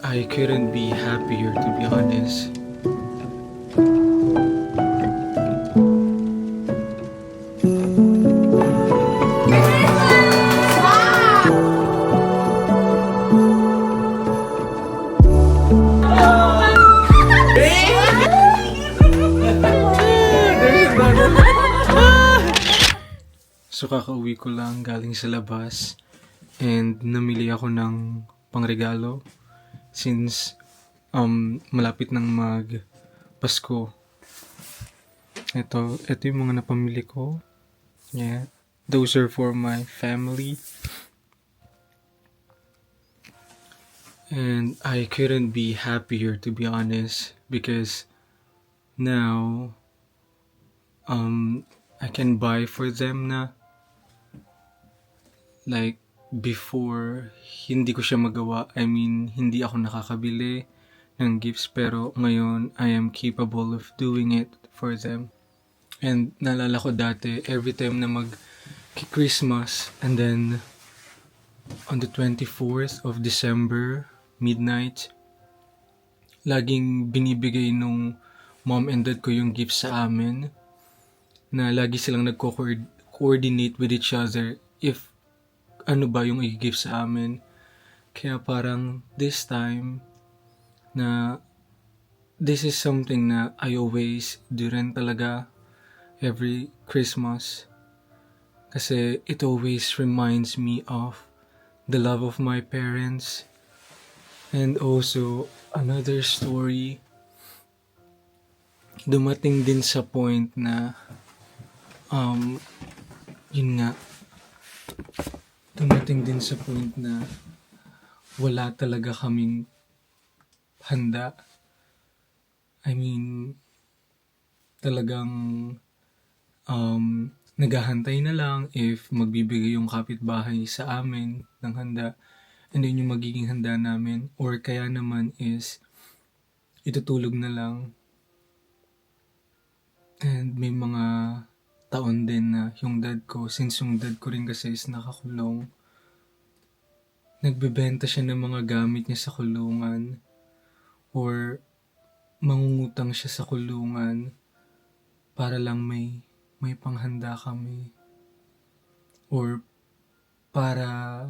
I couldn't be happier, to be honest. So kakauwi ko lang galing sa labas and namili ako ng pangregalo since malapit nang mag Pasko. Ito yung mga napamili ko. Yeah. Those are for my family. And I couldn't be happier, to be honest, because now I can buy for them na, like before hindi ko siya magawa. I mean, hindi ako nakakabili ng gifts, pero ngayon I am capable of doing it for them. And naalala ko dati, every time na Christmas, and then on the 24th of December, midnight, laging binibigay nung mom and dad ko yung gifts sa amin, na lagi silang nagko-coordinate with each other if ano ba yung i-gift sa amin. Kaya parang this time na this is something na I always do rin talaga every Christmas. Kasi it always reminds me of the love of my parents. And also, another story, dumating din sa point na, yun nga, dumating din sa point na wala talaga kaming handa. I mean, talagang naghahantay na lang if magbibigay yung kapitbahay sa amin ng handa, and then yung magiging handa namin, or kaya naman is itutulog na lang. And may mga taon din na yung dad ko, since yung dad ko rin kasi is nakakulong, nagbebenta siya ng mga gamit niya sa kulungan, or mangungutang siya sa kulungan para lang may panghanda kami, or para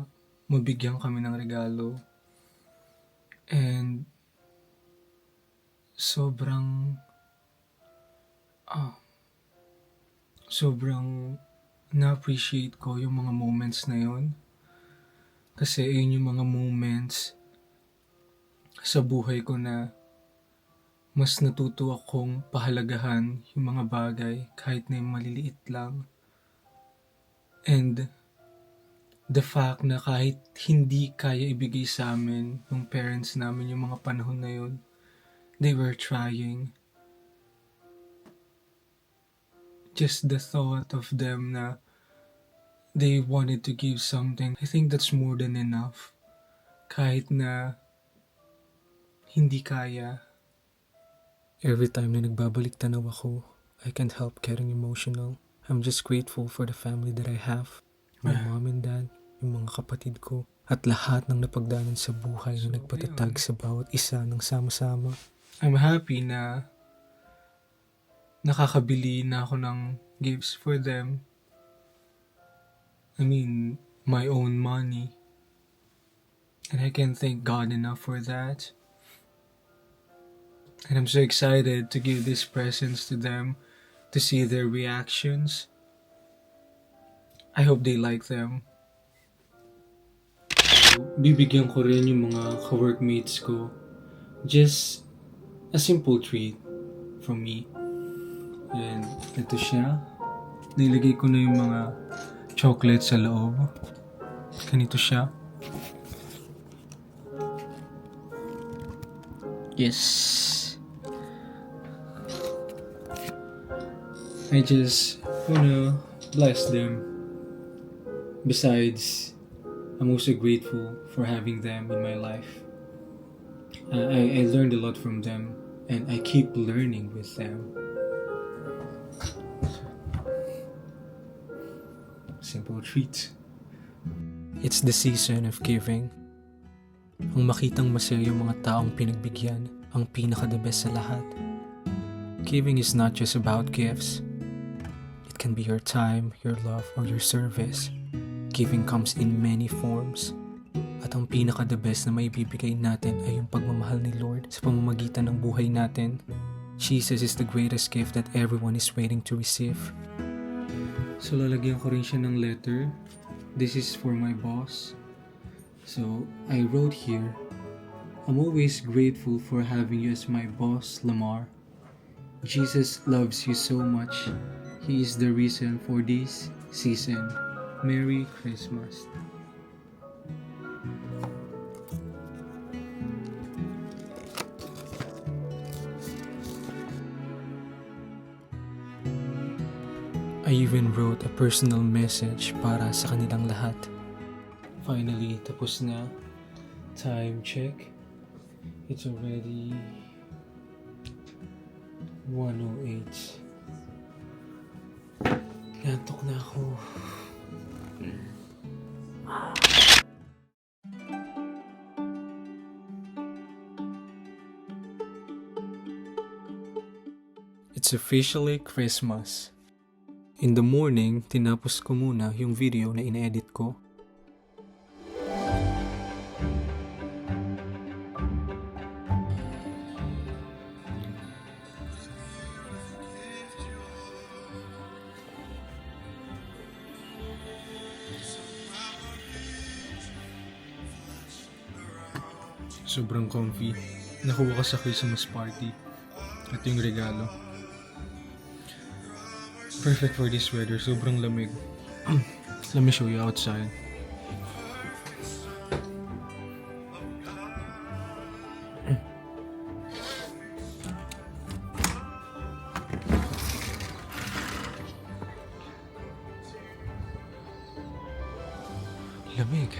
mabigyan kami ng regalo. And sobrang na-appreciate ko yung mga moments na yun. Kasi yun yung mga moments sa buhay ko na mas natuto akong pahalagahan yung mga bagay kahit na yung maliliit lang. And the fact na kahit hindi kaya ibigay sa amin ng parents namin yung mga panahon na yun, they were trying. Just the thought of them na they wanted to give something, I think that's more than enough. Kahit na hindi kaya. Every time na nagbabalik tanaw ako, I can't help getting emotional. I'm just grateful for the family that I have. My mom and dad, yung mga kapatid ko, at lahat ng napagdanan sa buhay na nagpatatag sa bawat isa ng sama-sama. I'm happy na nakakabili na ako ng gifts for them. I mean, my own money. And I can't thank God enough for that. And I'm so excited to give these presents to them, to see their reactions. I hope they like them. Bibigyan ko rin yung mga ka-workmates ko just a simple treat from me. And ito siya. Nilagay ko na yung mga chocolate sa loob. Ganito siya. Yes. I just wanna bless them. Besides, I'm also grateful for having them in my life. I learned a lot from them, and I keep learning with them. Simple treat. It's the season of giving. Ang makitang masaya yung mga taong pinagbigyan, ang pinaka-the best sa lahat. Giving is not just about gifts. It can be your time, your love, or your service. Giving comes in many forms. At ang pinaka-the best na maibibigay natin ay yung pagmamahal ni Lord sa pamamagitan ng buhay natin. Jesus is the greatest gift that everyone is waiting to receive. So lalagyan ko rin siya ng letter. This is for my boss. So I wrote here, I'm always grateful for having you as my boss, Lamar. Jesus loves you so much. He is the reason for this season. Merry Christmas. I even wrote a personal message para sa kanilang lahat. Finally, tapos na. Time check. It's already 1:08. Gantok na ako. It's officially Christmas. In the morning, tinapos ko muna yung video na ina-edit ko. Sobrang comfy. Nakuha ka sa Christmas party. At yung regalo. Perfect for this weather. Sobrang lamig. Let me show you outside. Lamig.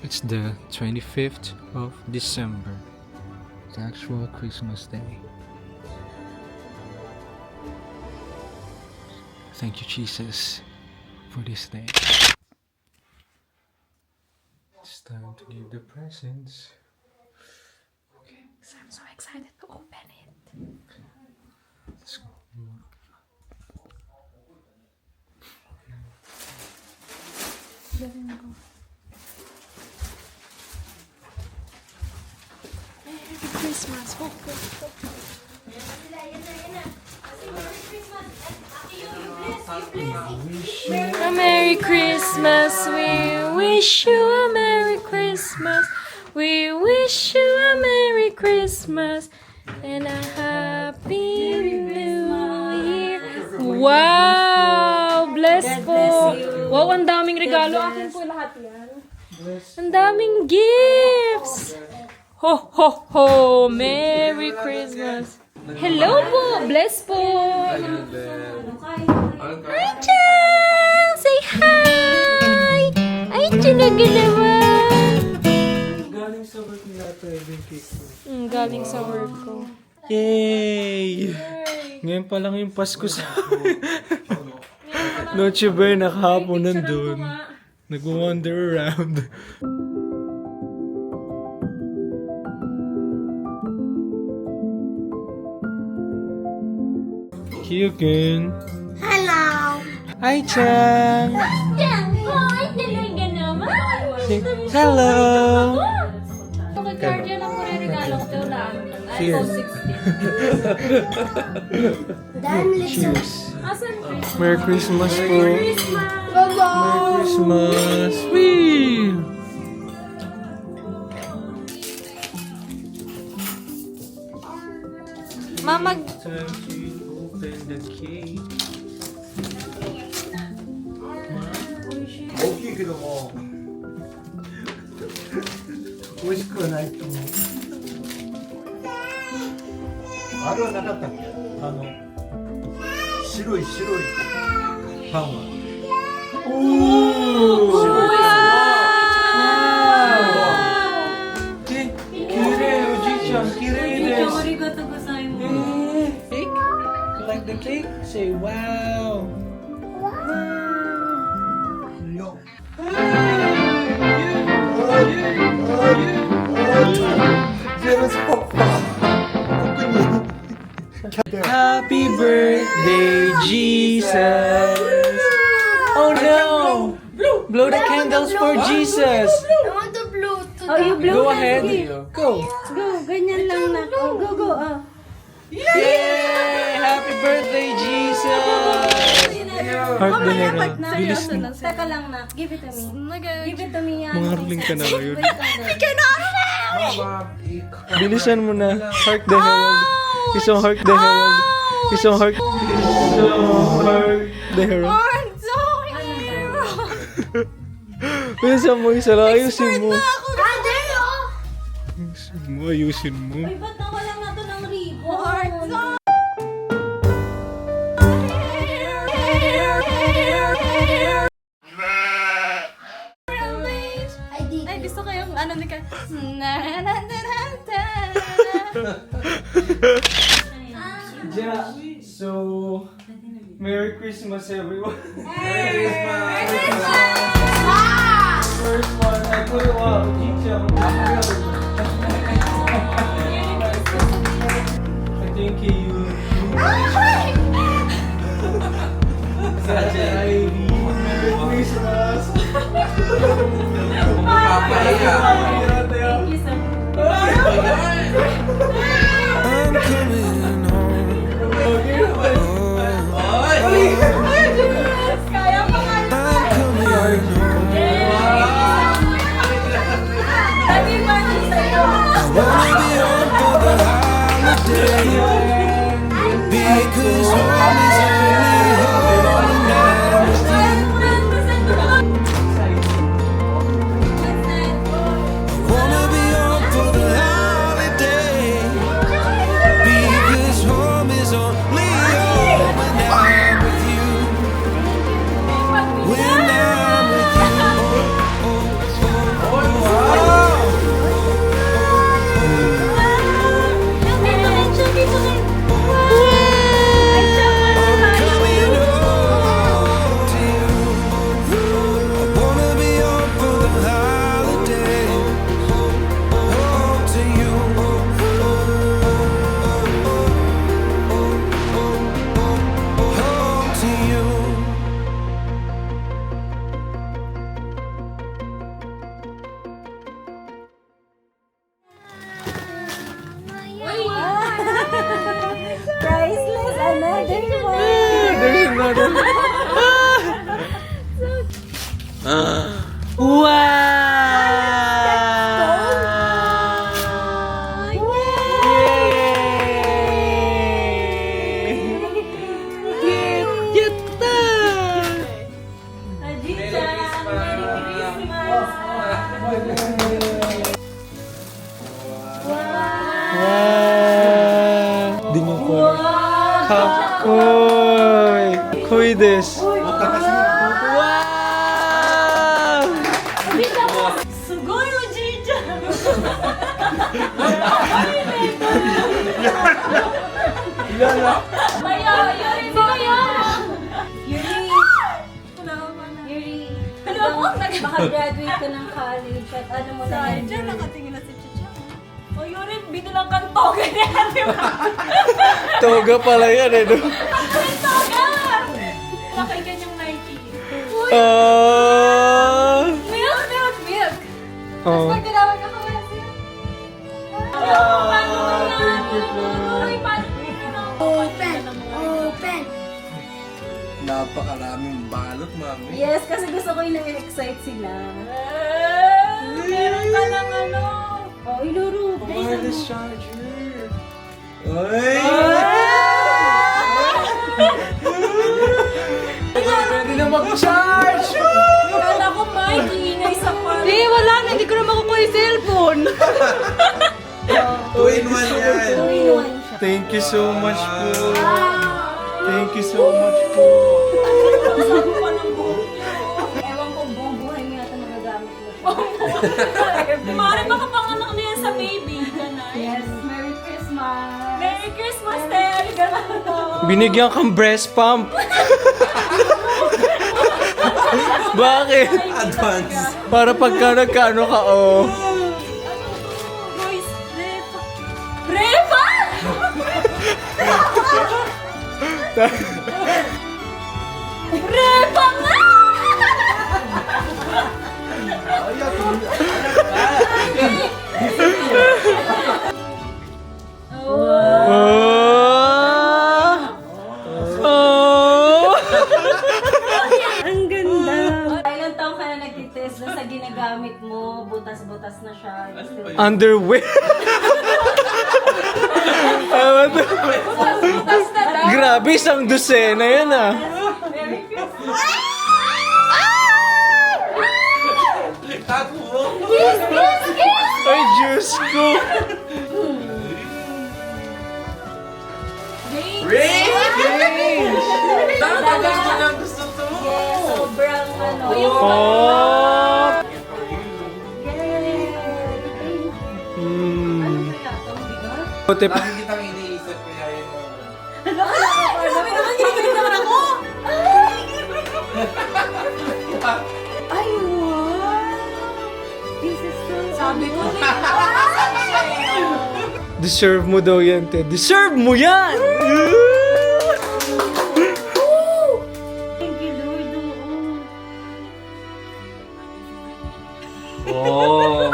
It's the 25th of December. The actual Christmas day. Thank you, Jesus, for this day. It's time to give the presents. Okay. I'm so excited to open it. Let's go. Let me go. Merry Christmas. Ho, ho, ho. A Merry Christmas. We wish you a Merry Christmas. We wish you a Merry Christmas and a Happy New Year. Wow! Bless po. Wow, ang daming regalo. Akin po lahat yan. Ang daming gifts. Ho, ho, ho! Merry Christmas. Hello po! Bless po! Hi, Chang! Say hi! Ay, talaga naman! Galing sa work nila yung cake ko. Galing sa work ko. Yay! Ngayon pa lang yung Pasko sa Noche Buena kahapon nandun. Nag-wander around. Kyukun. Hello. Hi, Chang! Hi, talaga naman! Hello! Okay, Guardian ang regalo ko lang. Cheers. iPhone 16. Cheers. Asan Christmas? Merry Christmas po. Christmas! Merry Christmas. Whee! Mama, Time to open the cake. 大きいけども美味しくはないと思う。あれはなかったっけ？白いパンは。ありがとうございます。Cake? You like the cake? Say wow. No. toast for Jesus. I want the blue. Oh, you blow Go na. ahead. Sige. Go. Go, ganyan lang na. Oh, go, go. Oh. Yay! Happy birthday, Jesus! Heart the Mamaya Herald. pag na. Bilis mo. Teka lang na. Give it to me. Give it to me yan. Mangarling ka na ngayon. Mama, ikaw. Bilisan mo na. Heart the Herald. Isang heart the Herald. Isang heart. Isang heart the Herald. I'm so here. Bilisan mo. Isa lang. Ayusin mo. Ate, oh. Ayusin mo. Ayusin mo. Ay, ba't nawalan na to ng ribbon? Ay, gusto ko yung ano ni ka. Na, na, na, na, na. Yeah. So, Merry Christmas, everyone. First one, I put it on. I think you. Merry Christmas. Thank you so much. I'm coming home. Kaya pa nga. I'm coming home. Happy birthday sa'yo. Wanna be home for the holiday. Because home is only home when I'm with you. Wanna be home for the holiday. Because home is only home when I'm with you. When I'm with you. Coming home to you. I wanna be home for the holiday. Home to you. Home to you. Priceless, another one. There's another. Wow! Yay! Yatta! Adita, Merry Christmas. Wow! Din yung color. Hakoy! Koy des. Wow! Sugoi, Adita. Bayo, yuri, bayo. Yuri. Yuri. Ano ako? Makagraduate ka ng college at ano mo na yan. Diyan nakatingin na si Chicha. O yuri, binilang kanto. Ganyan, di ba? Toga pala yan eh. No? Toga! Nakaigan yung Nike. Uy! Milk, milk, milk. Oh. Pag tinawag ako kasi. Thank you po. Ay, paano open, open. Napakaraming balot, mami. Yes, kasi gusto ko yung na-excite sila. Meron ka ng ano. Oh, iluro. Wireless charger. Pwede na mag-charge! Kala ko, Mike, iingay sa kwarto. Hindi, wala na. Hindi ko na makukuha yung cellphone. 2-in-1 yan. 2-in-1 siya. Thank you so much po. Thank you so much po. Sabi pa ng buhok. Ewan ko, buong buhay mo yata nagagamit mo. Mari makapanganak niya sa baby. Ganun. Yes, Merry Christmas. Merry Christmas, Terry. Ganun. Binigyan kang breast pump. Bakit? Advance. Para pagka nagkaano ka, oh. Boys, Repa! Repa nga! ginagamit mo, butas-butas na siya. Underwear! Butas na daw. Grabe, isang dosena yan ah. Ay, Diyos ko! Gusto to. Yes, sobrang ano. Oh! Puti pa. Lagi kitang iniisip kaya yun. Sabi naman, kinikilig naman ako! Ay, wow! This is so... Sabi ko na Deserve mo daw yan, Ted. Deserve mo yan! Thank you, Lord. Oh!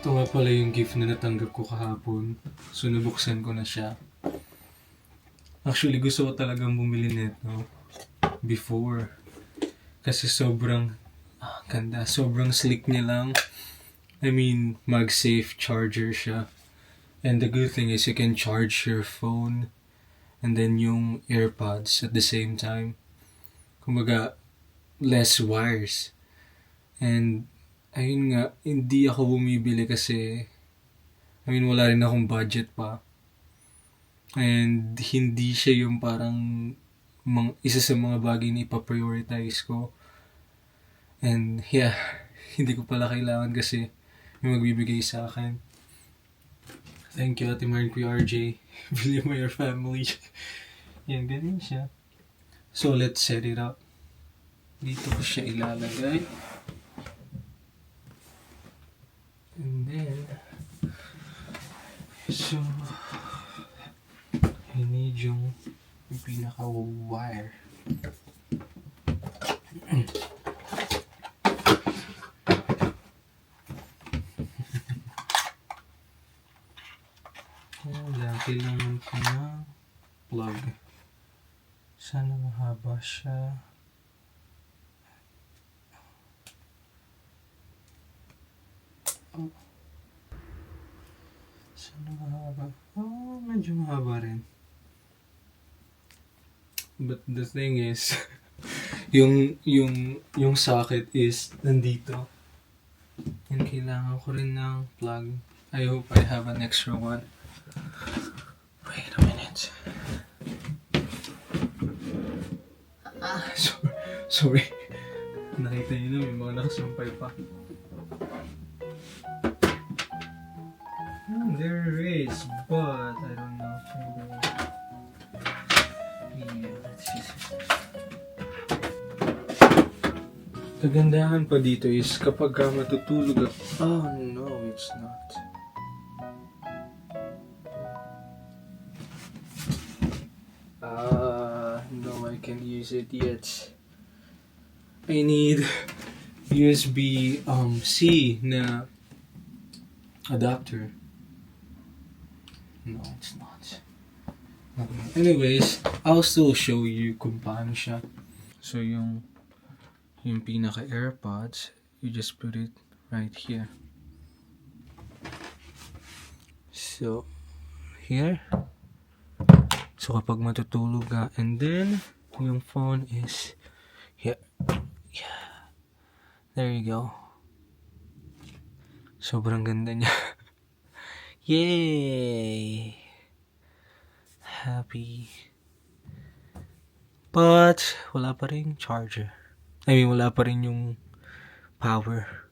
Ito nga pala yung gift na natanggap ko kahapon. So, nabuksan ko na siya. Actually, gusto ko talagang bumili nito before. Kasi sobrang ganda. Sobrang slick niya lang. I mean, mag-safe charger siya. And the good thing is you can charge your phone and then yung AirPods at the same time. Kumbaga, less wires. And ayun nga, hindi ako bumibili kasi wala rin akong budget pa. And hindi siya yung parang isa sa mga bagay na ipaprioritize ko. And yeah, hindi ko pala kailangan kasi may magbibigay sa akin. Thank you, Ate Maren, Kuya RJ. Bili mo your family. Yan, ganyan siya. So, let's set it up. Dito ko siya ilalagay. And then, so, I need yung pinaka-wire. Kailangan ko ng plug. Sana mahaba siya. Oh. Sana mahaba. Oh, medyo mahaba rin. But the thing is, yung socket is nandito. And kailangan ko rin ng plug. I hope I have an extra one. Wait a minute. Sorry. Nakita niyo na may mga nakasampay pa. There is, but I don't know. Yeah, let's see. Kagandahan pa dito is kapag ka matutulog at... Oh no, it's not. No, I can't use it yet. I need USB C na adapter. No, it's not. Anyways, I'll still show you kung paano siya. So yung pinaka AirPods, you just put it right here. So here. So kapag matutulog ka, and then yung phone is here. Yeah. There you go. Sobrang ganda niya. Yay! Happy. But wala pa rin charger. I mean, wala pa rin yung power.